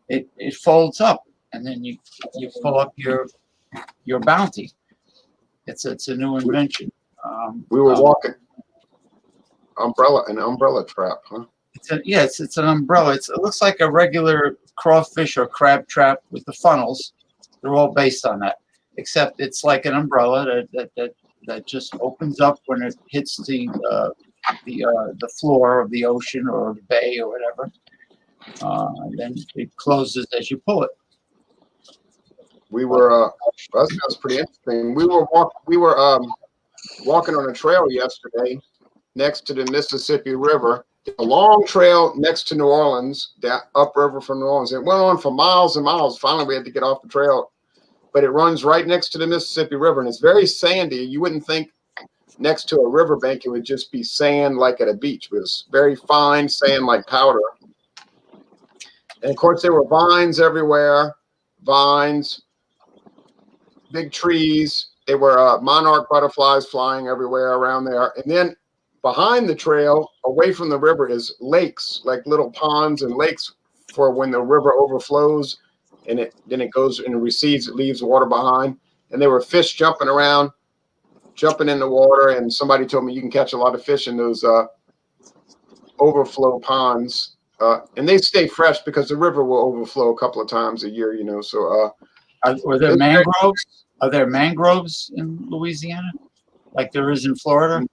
it folds up, and then you pull up your bounty. It's a new invention. We were walking an umbrella trap, huh? It's an umbrella. It looks like a regular crawfish or crab trap with the funnels. They're all based on that, except it's like an umbrella that just opens up when it hits the floor of the ocean or the bay or whatever, and then it closes as you pull it. We were that sounds pretty interesting. We were walking on a trail yesterday next to the Mississippi River. A long trail next to New Orleans, down upriver from New Orleans. It went on for miles and miles. Finally, we had to get off the trail, but it runs right next to the Mississippi River, and it's very sandy. You wouldn't think next to a riverbank it would just be sand like at a beach. It was very fine sand like powder. And of course, there were vines everywhere, big trees. There were monarch butterflies flying everywhere around there. And then behind the trail, away from the river, is lakes, like little ponds and lakes for when the river overflows, and then it goes and recedes, it leaves water behind. And there were fish jumping around, jumping in the water, and somebody told me you can catch a lot of fish in those overflow ponds. And they stay fresh because the river will overflow a couple of times a year, you know. So Were there mangroves? Are there mangroves in Louisiana? like there is in Florida?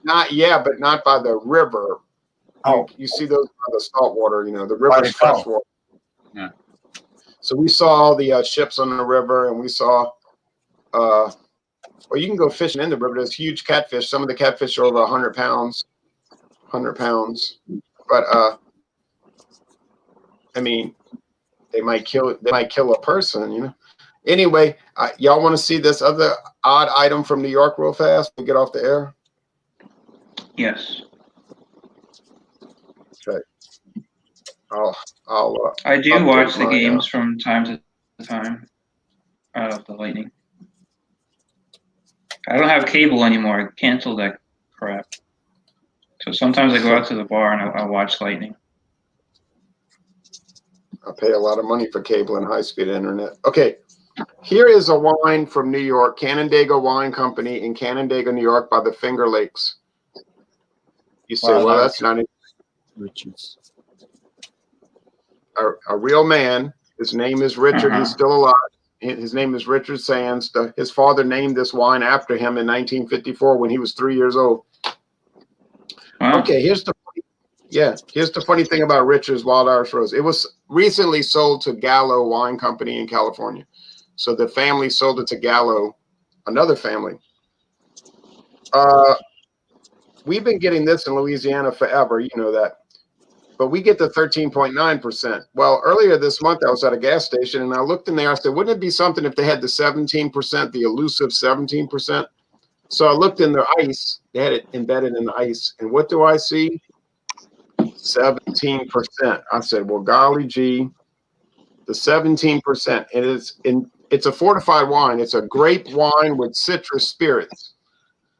But not by the river. Oh, You see those by the salt water, the By river's the fresh Gulf. water. Yeah. So we saw all the ships on the river, and we saw, well, you can go fishing in the river. There's huge catfish. Some of the catfish are over 100 pounds. 100 pounds. But, I mean, they might kill a person, Anyway, y'all want to see this other odd item from New York real fast? We get off the air. Yes. Okay. I'll I do update watch the my, games from time to time out of the Lightning. I don't have cable anymore. I canceled that crap. So sometimes I go out to the bar and I'll watch Lightning. I pay a lot of money for cable and high-speed internet. Okay, here is a wine from New York, Canandaigua Wine Company in Canandaigua, New York, by the Finger Lakes. You say, Wow, well, that's not Richards. a real man. His name is Richard. He's still alive. His name is Richard Sands. His father named this wine after him in 1954 when he was 3 years old. Wow. Okay, here's the funny thing about Richard's Wild Irish Rose. It was recently sold to Gallo Wine Company in California. So the family sold it to Gallo, another family. We've been getting this in Louisiana forever, you know that. But we get the 13.9%. Well, earlier this month, I was at a gas station, and I looked in there. I said, wouldn't it be something if they had the 17%, the elusive 17%? So I looked in their ice. They had it embedded in the ice. And what do I see? 17%. I said, well, golly gee, the 17%. It's a fortified wine. It's a grape wine with citrus spirits.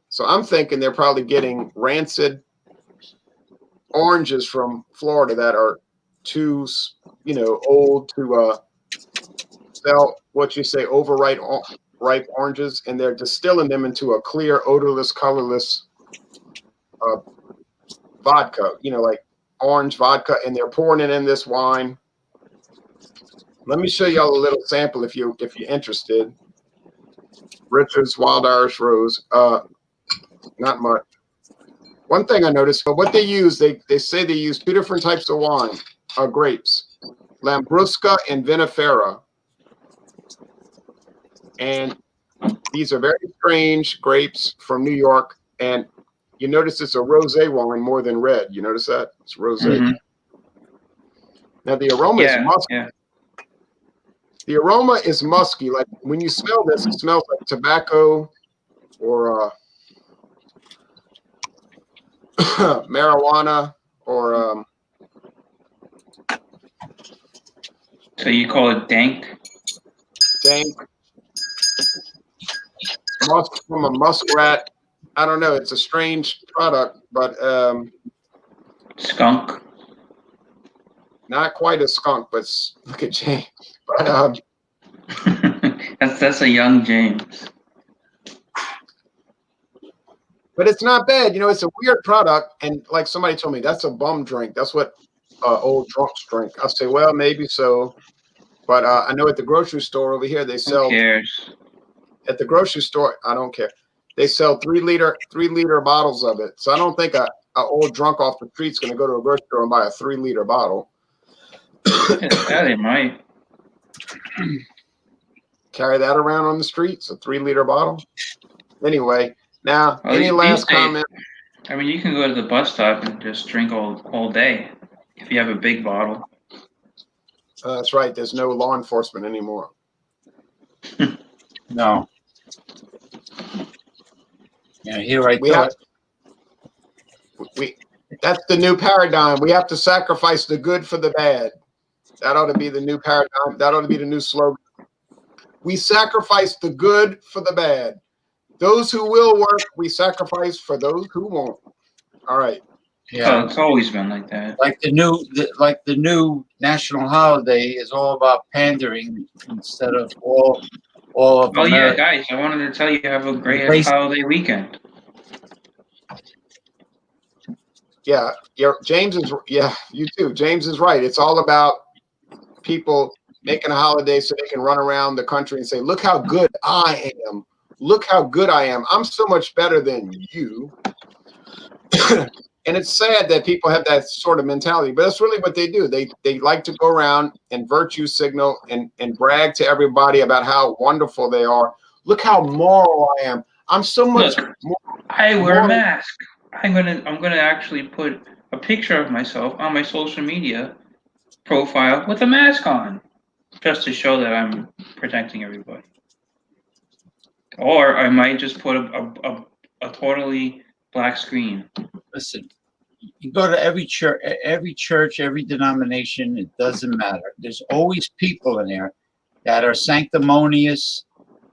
So I'm thinking they're probably getting rancid oranges from Florida that are too, old to sell overripe ripe oranges, and they're distilling them into a clear, odorless, colorless vodka, like orange vodka, and they're pouring it in this wine. Let me show y'all a little sample if you're interested. Richard's Wild Irish Rose. Not much. One thing I noticed, but what they use, they say they use two different types of wine, grapes, Lambrusca and Vinifera. And these are very strange grapes from New York. And you notice it's a rosé wine more than red. You notice that? It's rosé. Mm-hmm. Now the aroma is musky. Yeah. The aroma is musky. Like when you smell this, it smells like tobacco or marijuana or So you call it dank? dank, musk from a muskrat. I don't know. It's a strange product, but Skunk? not quite a skunk. But look at James. But That's a young James. But it's not bad. It's a weird product. And like somebody told me, that's a bum drink. That's what old drunks drink. I say, well, maybe so. But I know at the grocery store over here, they sell. Who cares? At the grocery store, I don't care. They sell 3-liter bottles of it. So I don't think a old drunk off the street's going to go to a grocery store and buy a 3-liter bottle. Yeah, they might. Carry that around on the streets, a 3-liter bottle. Anyway, now, any last comment? I mean, you can go to the bus stop and just drink all day if you have a big bottle. That's right. There's no law enforcement anymore. No. Yeah, here I go. That's the new paradigm. We have to sacrifice the good for the bad. That ought to be the new paradigm. That ought to be the new slogan. We sacrifice the good for the bad. Those who will work, we sacrifice for those who won't. All right. Yeah, it's always been like that. Like the new national holiday is all about pandering instead of all of Oh America. yeah, guys! I wanted to tell you have a great holiday weekend. Yeah, James is. Yeah, you too. James is right. It's all about people making a holiday so they can run around the country and say, "Look how good I am. look how good I am. I'm so much better than you. And it's sad that people have that sort of mentality, but that's really what they do. They like to go around and virtue signal and brag to everybody about how wonderful they are. Look how moral I am. I'm so much more. I wear a mask. I'm gonna actually put a picture of myself on my social media profile with a mask on, just to show that I'm protecting everybody. Or I might just put a totally black screen. Listen, you go to every church, every denomination, it doesn't matter. There's always people in there that are sanctimonious,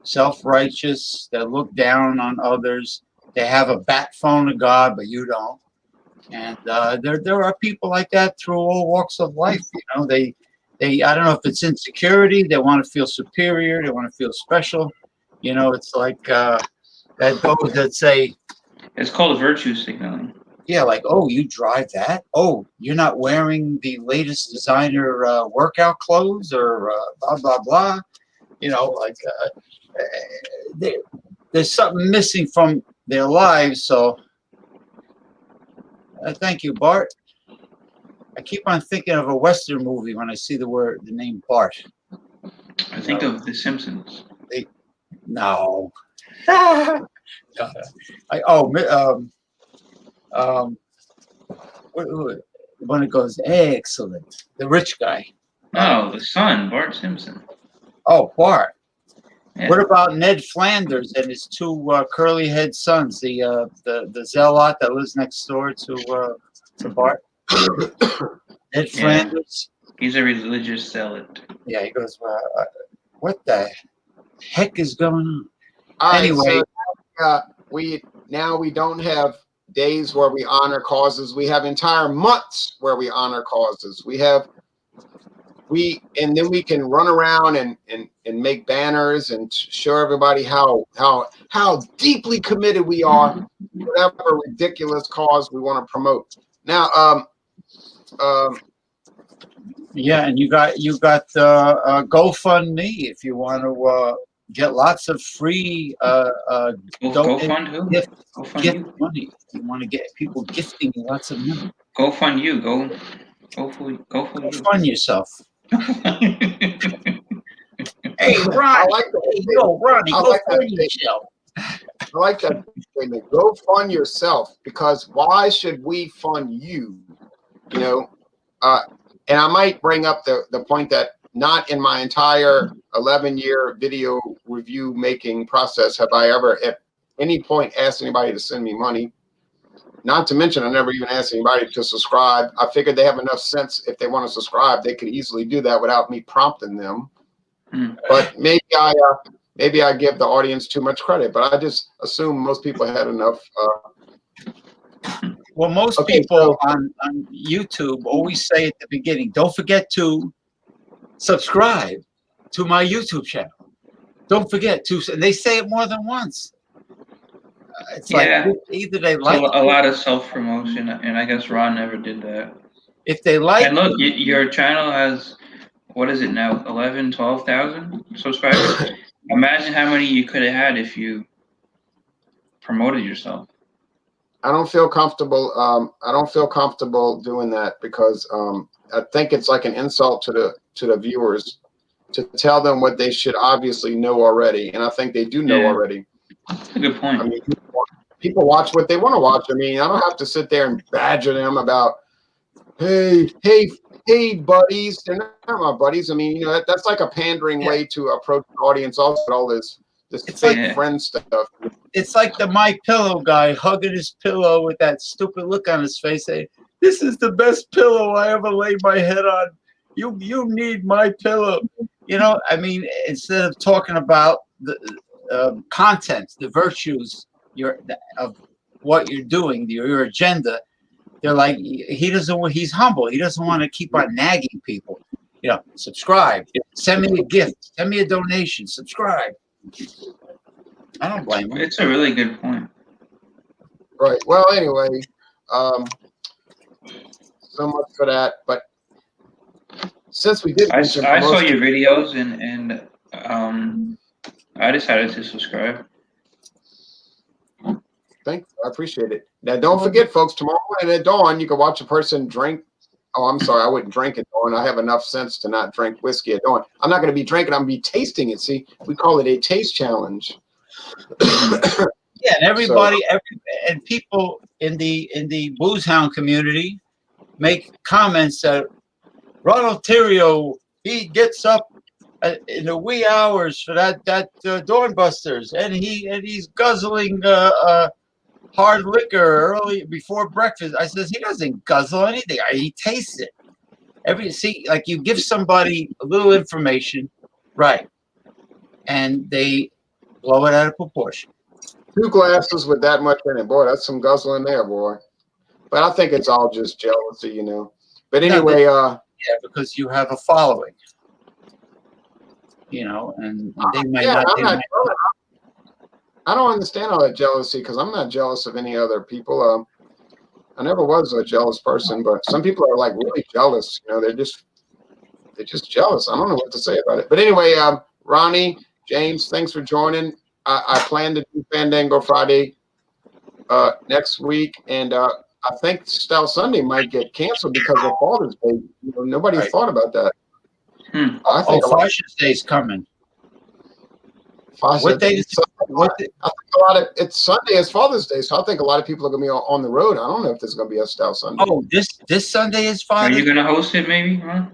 self-righteous, that look down on others. They have a bat phone of God, but you don't. And there are people like that through all walks of life. You know, they I don't know if it's insecurity. They want to feel superior. They want to feel special. You know, it's like that those that say, it's called virtue signaling. yeah, like, oh, you drive that? Oh, you're not wearing the latest designer workout clothes or blah, blah, blah. You know, like there's something missing from their lives. So thank you, Bart. I keep on thinking of a Western movie when I see the name Bart. I think of The Simpsons. No. When it goes, excellent. The rich guy. No, the son, Bart Simpson. Oh, Bart. Yeah. What about Ned Flanders and his two curly-head sons? The zealot that lives next door to Bart. Ned Flanders. He's a religious zealot. Yeah, he goes, what the heck is going on? Anyway, so, we don't have days where we honor causes. We have entire months where we honor causes. And then we can run around and make banners and show everybody how deeply committed we are to whatever ridiculous cause we want to promote. Now, yeah, and you got GoFundMe if you want to get lots of free GoFund gift money. You want to get people gifting you lots of money. GoFund you. Go fund yourself. Hey, Ron. Ronnie, go fund yourself. I like that statement. Go fund yourself, because why should we fund you? You know, and I might bring up the point that not in my entire 11-year video review making process have I ever at any point asked anybody to send me money. Not to mention, I never even asked anybody to subscribe. I figured they have enough sense. If they want to subscribe, they could easily do that without me prompting them. But maybe I give the audience too much credit, but I just assume most people had enough. Well, most people on YouTube always say at the beginning, don't forget to subscribe to my YouTube channel. Don't forget to, and they say it more than once. It's like either they like a lot of self-promotion, and I guess Ron never did that. If they like, and look, your channel has, what is it now, 12,000 subscribers? Imagine how many you could have had if you promoted yourself. I don't feel comfortable. I don't feel comfortable doing that, because I think it's like an insult to the viewers to tell them what they should obviously know already, and I think they do know already. That's a good point. I mean, people watch what they want to watch. I mean, I don't have to sit there and badger them about, hey, buddies. They're not my buddies. I mean, you know, that's like a pandering way to approach the audience. Also, with all this fake friend stuff. It's like the My Pillow guy hugging his pillow with that stupid look on his face, saying, "This is the best pillow I ever laid my head on. You need my pillow." You know, I mean, instead of talking about the content, the virtues of what you're doing, your agenda, they're like, he's humble. He doesn't want to keep on nagging people. You know, subscribe, send me a gift, send me a donation, subscribe. I don't blame him. It's a really good point. Right. Well, anyway, so much for that. But since we did, I saw your videos and I decided to subscribe. Thank you. I appreciate it. Now, don't forget, folks, tomorrow morning at dawn, you can watch a person drink. Oh, I'm sorry. I wouldn't drink at dawn. I have enough sense to not drink whiskey at dawn. I'm not going to be drinking. I'm going to be tasting it. See, we call it a taste challenge. Yeah, and everybody, and people in the booze hound community make comments that Ronald Theriot, he gets up in the wee hours for that Dawnbusters, and he's guzzling hard liquor early before breakfast. I says he doesn't guzzle anything. He tastes it. Like you give somebody a little information, right, and they blow it out of proportion. 2 glasses with that much in it, boy. That's some guzzling there, boy. But I think it's all just jealousy, you know. But anyway, yeah, because you have a following, you know, and they might not. I don't understand all that jealousy because I'm not jealous of any other people. I never was a jealous person, but some people are like really jealous. You know, they're just jealous. I don't know what to say about it. But anyway, Ronnie, James, thanks for joining. I plan to do Fandango Friday next week, and I think Style Sunday might get canceled because of Father's Day. You know, nobody thought about that. I think Father's Day is coming. What day is it? I think a lot of it's Sunday is Father's Day, so I think a lot of people are going to be on the road. I don't know if there's going to be a Style Sunday. Oh, this Sunday is Father's Day. Are you going to host it, maybe? Huh?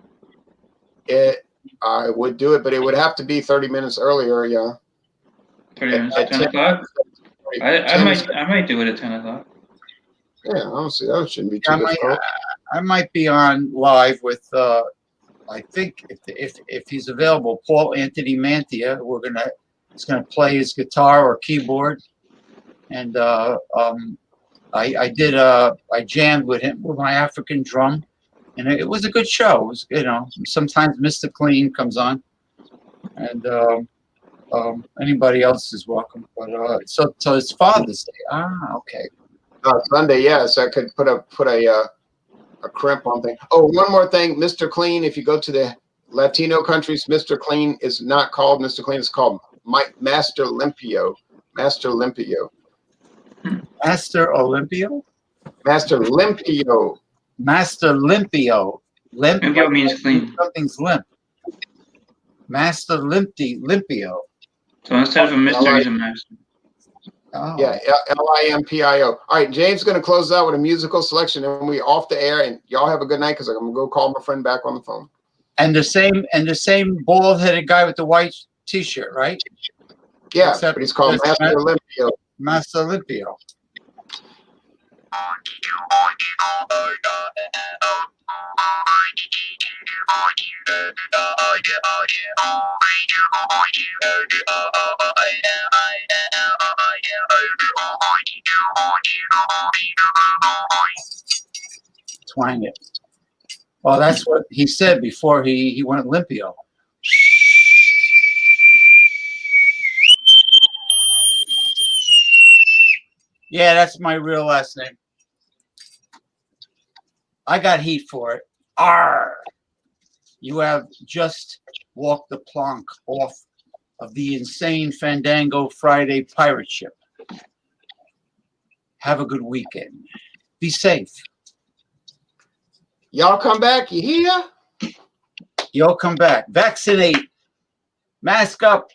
I would do it, but it would have to be 30 minutes earlier. Yeah. 30 minutes at 10 o'clock. I might do it at 10 o'clock. Yeah, honestly, that shouldn't be too difficult. I might be on live with. I think if he's available, Paul Anthony Mantia. He's gonna play his guitar or keyboard, and I jammed with him with my African drum, and it was a good show. It was, you know, sometimes Mr. Clean comes on, and anybody else is welcome. But so it's Father's Day. Okay. Sunday, yes, I could put a crimp on thing. Oh, one more thing, Mr. Clean. If you go to the Latino countries, Mr. Clean is not called Mr. Clean. It's called Master Limpio. Master Limpio. Master Olympio? Master Limpio. Master Limpio. Limpio means clean. Something's limp. Master Limpio. So instead of a mystery, he's a master. Oh. Yeah, Limpio. All right, James is going to close out with a musical selection, and we off the air. And y'all have a good night because I'm going to go call my friend back on the phone. And the same bald-headed guy with the white T-shirt, right? Yeah, but he's called Master Limpio. Master Limpio. Twang it. Well, that's what he said before he went Limpio. Yeah, that's my real last name. I got heat for it. Arr! You have just walked the plank off of the insane Fandango Friday pirate ship. Have a good weekend. Be safe. Y'all come back. You hear? Y'all come back. Vaccinate. Mask up.